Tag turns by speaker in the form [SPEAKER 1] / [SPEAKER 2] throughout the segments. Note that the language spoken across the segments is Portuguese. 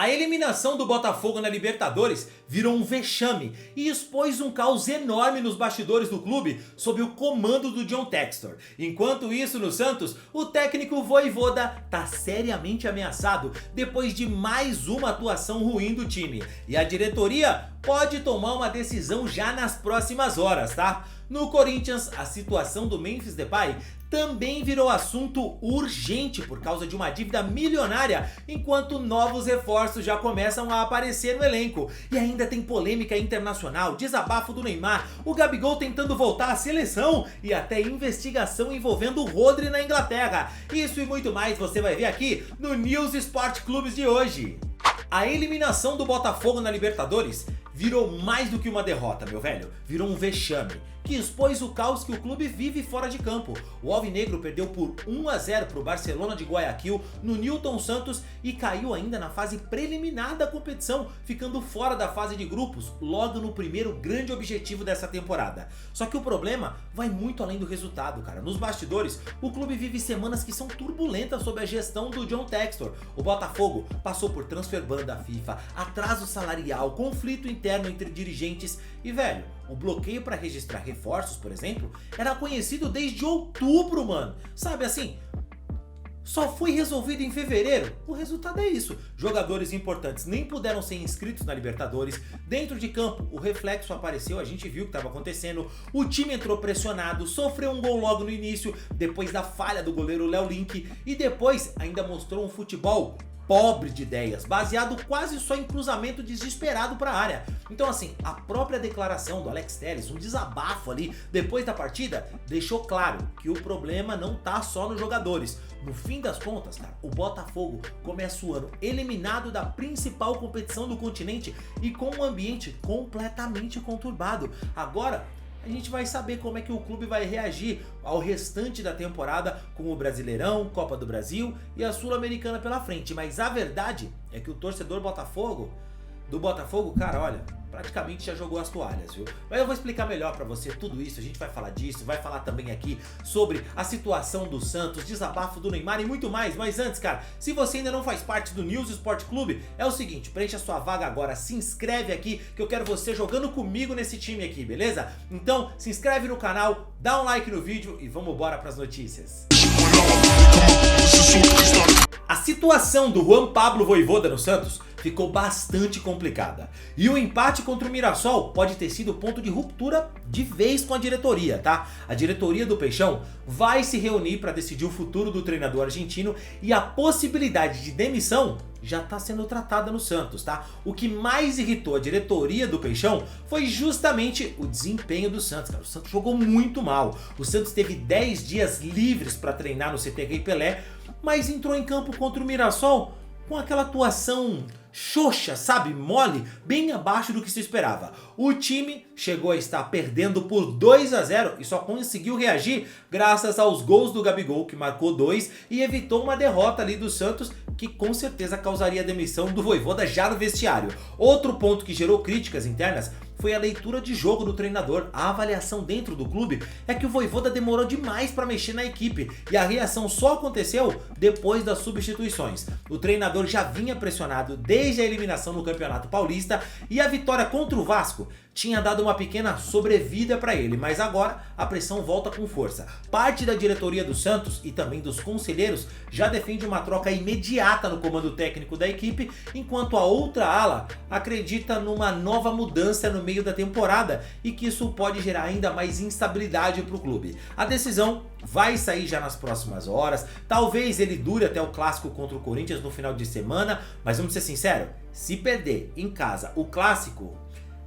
[SPEAKER 1] A eliminação do Botafogo na Libertadores virou um vexame e expôs um caos enorme nos bastidores do clube sob o comando do John Textor. Enquanto isso, no Santos, o técnico Vojvoda tá seriamente ameaçado depois de mais uma atuação ruim do time. E a diretoria pode tomar uma decisão já nas próximas horas, tá? No Corinthians, a situação do Memphis Depay também virou assunto urgente por causa de uma dívida milionária, enquanto novos reforços já começam a aparecer no elenco. E ainda tem polêmica internacional, desabafo do Neymar, o Gabigol tentando voltar à seleção e até investigação envolvendo o Rodri na Inglaterra. Isso e muito mais você vai ver aqui no News Sport Clubes de hoje. A eliminação do Botafogo na Libertadores virou mais do que uma derrota, meu velho. Virou um vexame que expôs o caos que o clube vive fora de campo. O Alvinegro perdeu por 1-0 para o Barcelona de Guayaquil no Newton Santos e caiu ainda na fase preliminar da competição, ficando fora da fase de grupos logo no primeiro grande objetivo dessa temporada. Só que o problema vai muito além do resultado, cara. Nos bastidores, o clube vive semanas que são turbulentas sob a gestão do John Textor. O Botafogo passou por transfer ban da FIFA, atraso salarial, conflito interno entre dirigentes e, velho, o bloqueio para registrar reforços, por exemplo, era conhecido desde outubro, mano. Sabe assim? Só foi resolvido em fevereiro. O resultado é isso. Jogadores importantes nem puderam ser inscritos na Libertadores. Dentro de campo, o reflexo apareceu, a gente viu o que estava acontecendo. O time entrou pressionado, sofreu um gol logo no início, depois da falha do goleiro Léo Link, e depois ainda mostrou um futebol pobre de ideias, baseado quase só em cruzamento desesperado para a área. Então assim, a própria declaração do Alex Telles, um desabafo ali depois da partida, deixou claro que o problema não tá só nos jogadores. No fim das contas, cara, o Botafogo começa o ano eliminado da principal competição do continente e com um ambiente completamente conturbado. Agora, a gente vai saber como é que o clube vai reagir ao restante da temporada com o Brasileirão, Copa do Brasil e a Sul-Americana pela frente. Mas a verdade é que o torcedor do Botafogo, cara, olha, praticamente já jogou as toalhas, viu? Mas eu vou explicar melhor pra você tudo isso, a gente vai falar disso, vai falar também aqui sobre a situação do Santos, desabafo do Neymar e muito mais. Mas antes, cara, se você ainda não faz parte do News Sport Clube, é o seguinte, preencha sua vaga agora, se inscreve aqui que eu quero você jogando comigo nesse time aqui, beleza? Então, se inscreve no canal, dá um like no vídeo e vamos embora pras notícias. A situação do Juan Pablo Vojvoda no Santos ficou bastante complicada. E o empate contra o Mirassol pode ter sido ponto de ruptura de vez com a diretoria, tá? A diretoria do Peixão vai se reunir para decidir o futuro do treinador argentino e a possibilidade de demissão já está sendo tratada no Santos, tá? O que mais irritou a diretoria do Peixão foi justamente o desempenho do Santos, cara. O Santos jogou muito mal. O Santos teve 10 dias livres para treinar no CT Rei Pelé, mas entrou em campo contra o Mirassol com aquela atuação xoxa, sabe, mole, bem abaixo do que se esperava. O time chegou a estar perdendo por 2-0 e só conseguiu reagir graças aos gols do Gabigol, que marcou 2 e evitou uma derrota ali do Santos, que com certeza causaria a demissão do Vojvoda já no vestiário. Outro ponto que gerou críticas internas foi a leitura de jogo do treinador. A avaliação dentro do clube é que o Vojvoda demorou demais para mexer na equipe e a reação só aconteceu depois das substituições. O treinador já vinha pressionado desde a eliminação no Campeonato Paulista e a vitória contra o Vasco tinha dado uma pequena sobrevida para ele, mas agora a pressão volta com força. Parte da diretoria do Santos e também dos conselheiros já defende uma troca imediata no comando técnico da equipe, enquanto a outra ala acredita numa nova mudança no meio da temporada e que isso pode gerar ainda mais instabilidade para o clube. A decisão vai sair já nas próximas horas, talvez ele dure até o clássico contra o Corinthians no final de semana, mas vamos ser sinceros, se perder em casa o clássico,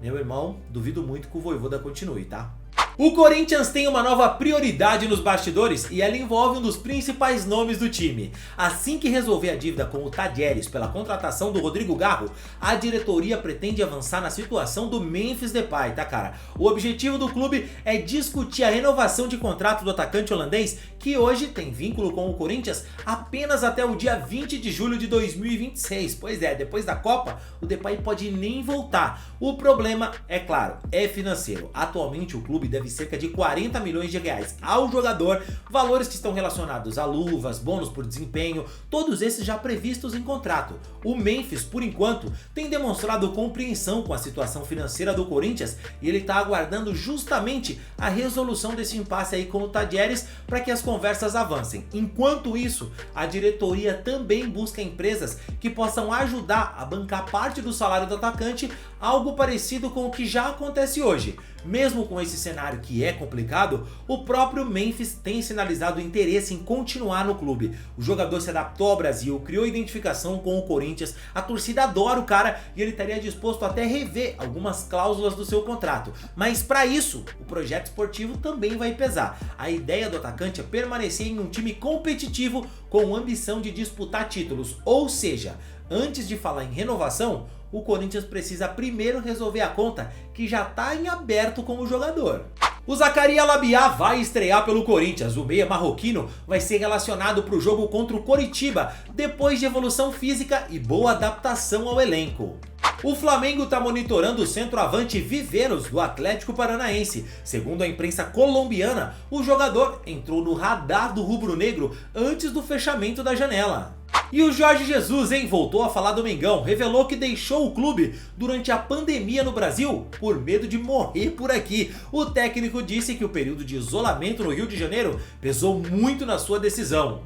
[SPEAKER 1] meu irmão, duvido muito que o Vojvoda continue, tá? O Corinthians tem uma nova prioridade nos bastidores e ela envolve um dos principais nomes do time. Assim que resolver a dívida com o Tadieres pela contratação do Rodrigo Garro, a diretoria pretende avançar na situação do Memphis Depay, tá, cara? O objetivo do clube é discutir a renovação de contrato do atacante holandês, que hoje tem vínculo com o Corinthians apenas até o dia 20 de julho de 2026. Pois é, depois da Copa, o Depay pode nem voltar. O problema, é claro, é financeiro. Atualmente o clube deve de cerca de 40 milhões de reais ao jogador, valores que estão relacionados a luvas, bônus por desempenho, todos esses já previstos em contrato. O Memphis, por enquanto, tem demonstrado compreensão com a situação financeira do Corinthians e ele está aguardando justamente a resolução desse impasse aí com o Tadieres para que as conversas avancem. Enquanto isso, a diretoria também busca empresas que possam ajudar a bancar parte do salário do atacante, algo parecido com o que já acontece hoje. Mesmo com esse cenário que é complicado, o próprio Memphis tem sinalizado interesse em continuar no clube. O jogador se adaptou ao Brasil, criou identificação com o Corinthians, a torcida adora o cara e ele estaria disposto até rever algumas cláusulas do seu contrato. Mas para isso, o projeto esportivo também vai pesar. A ideia do atacante é permanecer em um time competitivo com ambição de disputar títulos, ou seja, antes de falar em renovação, o Corinthians precisa primeiro resolver a conta que já está em aberto com o jogador. O Zacarias Labiá vai estrear pelo Corinthians. O meia marroquino vai ser relacionado para o jogo contra o Coritiba, depois de evolução física e boa adaptação ao elenco. O Flamengo está monitorando o centroavante Viveros do Atlético Paranaense. Segundo a imprensa colombiana, o jogador entrou no radar do rubro-negro antes do fechamento da janela. E o Jorge Jesus, voltou a falar do Mengão, revelou que deixou o clube durante a pandemia no Brasil por medo de morrer por aqui. O técnico disse que o período de isolamento no Rio de Janeiro pesou muito na sua decisão.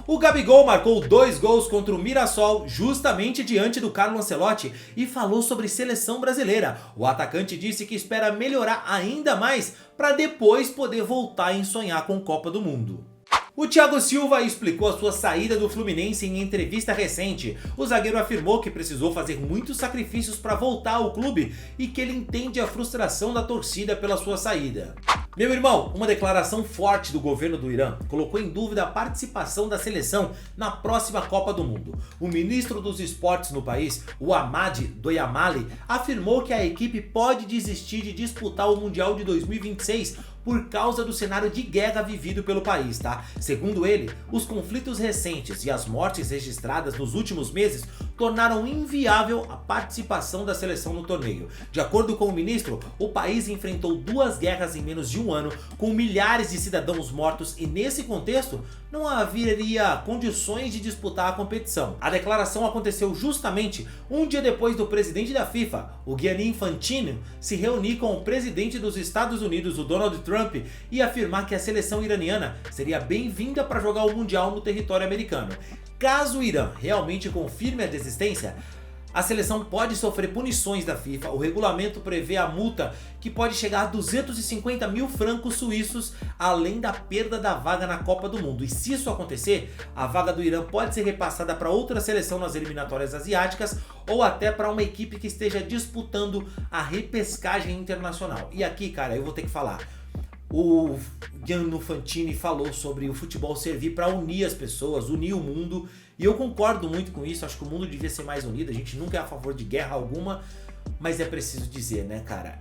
[SPEAKER 1] O Gabigol marcou 2 gols contra o Mirassol justamente diante do Carlo Ancelotti e falou sobre seleção brasileira. O atacante disse que espera melhorar ainda mais para depois poder voltar em sonhar com Copa do Mundo. O Thiago Silva explicou a sua saída do Fluminense em entrevista recente. O zagueiro afirmou que precisou fazer muitos sacrifícios para voltar ao clube e que ele entende a frustração da torcida pela sua saída. Meu irmão, uma declaração forte do governo do Irã colocou em dúvida a participação da seleção na próxima Copa do Mundo. O ministro dos esportes no país, o Ahmad Doyamali, afirmou que a equipe pode desistir de disputar o Mundial de 2026 por causa do cenário de guerra vivido pelo país, tá? Segundo ele, os conflitos recentes e as mortes registradas nos últimos meses tornaram inviável a participação da seleção no torneio. De acordo com o ministro, o país enfrentou 2 guerras em menos de um ano, com milhares de cidadãos mortos e nesse contexto não haveria condições de disputar a competição. A declaração aconteceu justamente um dia depois do presidente da FIFA, o Gianni Infantino, se reunir com o presidente dos Estados Unidos, o Donald Trump, e afirmar que a seleção iraniana seria bem-vinda para jogar o Mundial no território americano. Caso o Irã realmente confirme a desistência, a seleção pode sofrer punições da FIFA. O regulamento prevê a multa que pode chegar a 250 mil francos suíços, além da perda da vaga na Copa do Mundo. E se isso acontecer, a vaga do Irã pode ser repassada para outra seleção nas eliminatórias asiáticas ou até para uma equipe que esteja disputando a repescagem internacional. E aqui, cara, eu vou ter que falar. O Gianni Infantino falou sobre o futebol servir para unir as pessoas, unir o mundo, e eu concordo muito com isso. Acho que o mundo devia ser mais unido. A gente nunca é a favor de guerra alguma, mas é preciso dizer, né, cara,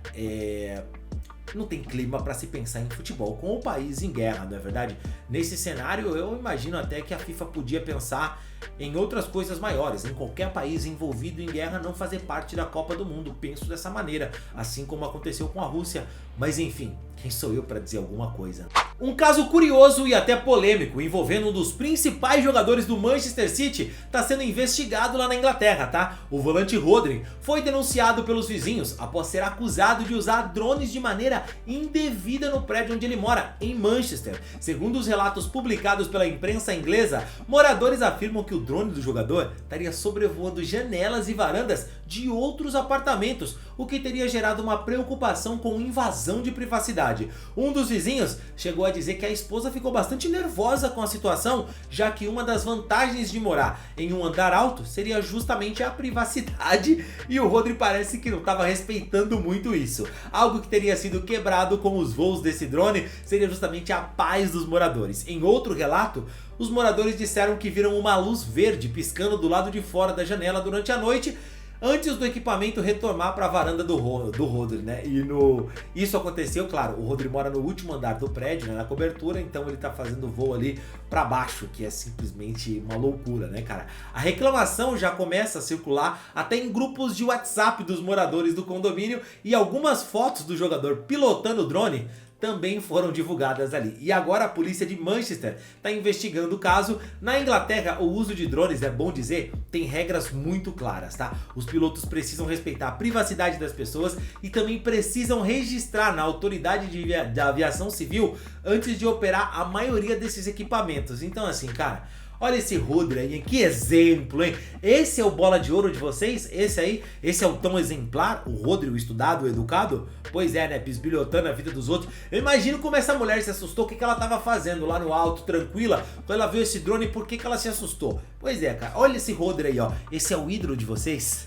[SPEAKER 1] não tem clima para se pensar em futebol com o país em guerra, não é verdade? Nesse cenário, eu imagino até que a FIFA podia pensar em outras coisas maiores, em qualquer país envolvido em guerra não fazer parte da Copa do Mundo. Penso dessa maneira, assim como aconteceu com a Rússia, mas enfim, quem sou eu para dizer alguma coisa? Um caso curioso e até polêmico envolvendo um dos principais jogadores do Manchester City está sendo investigado lá na Inglaterra, tá? O volante Rodri foi denunciado pelos vizinhos após ser acusado de usar drones de maneira indevida no prédio onde ele mora, em Manchester. Segundo os relatos publicados pela imprensa inglesa, moradores afirmam que o drone do jogador estaria sobrevoando janelas e varandas de outros apartamentos, o que teria gerado uma preocupação com invasão de privacidade. Um dos vizinhos chegou a dizer que a esposa ficou bastante nervosa com a situação, já que uma das vantagens de morar em um andar alto seria justamente a privacidade, e o Rodri parece que não estava respeitando muito isso. Algo que teria sido quebrado com os voos desse drone seria justamente a paz dos moradores. Em outro relato, os moradores disseram que viram uma luz verde piscando do lado de fora da janela durante a noite, antes do equipamento retornar para a varanda do Rodri, né? Isso aconteceu, claro, o Rodri mora no último andar do prédio, né, na cobertura, então ele tá fazendo voo ali para baixo, que é simplesmente uma loucura, né, cara? A reclamação já começa a circular até em grupos de WhatsApp dos moradores do condomínio, e algumas fotos do jogador pilotando o drone também foram divulgadas ali. E agora a polícia de Manchester está investigando o caso. Na Inglaterra, o uso de drones, é bom dizer, tem regras muito claras, tá? Os pilotos precisam respeitar a privacidade das pessoas e também precisam registrar na autoridade da aviação civil antes de operar a maioria desses equipamentos. Então assim, cara, olha esse Rodri aí, hein? Que exemplo, hein? Esse é o bola de ouro de vocês? Esse é o tão exemplar? O Rodri, o estudado, o educado? Pois é, né? Bisbilhotando a vida dos outros. Eu imagino como essa mulher se assustou, o que ela tava fazendo lá no alto, tranquila, quando ela viu esse drone, por que ela se assustou? Pois é, cara, olha esse Rodri aí, ó. Esse é o ídolo de vocês?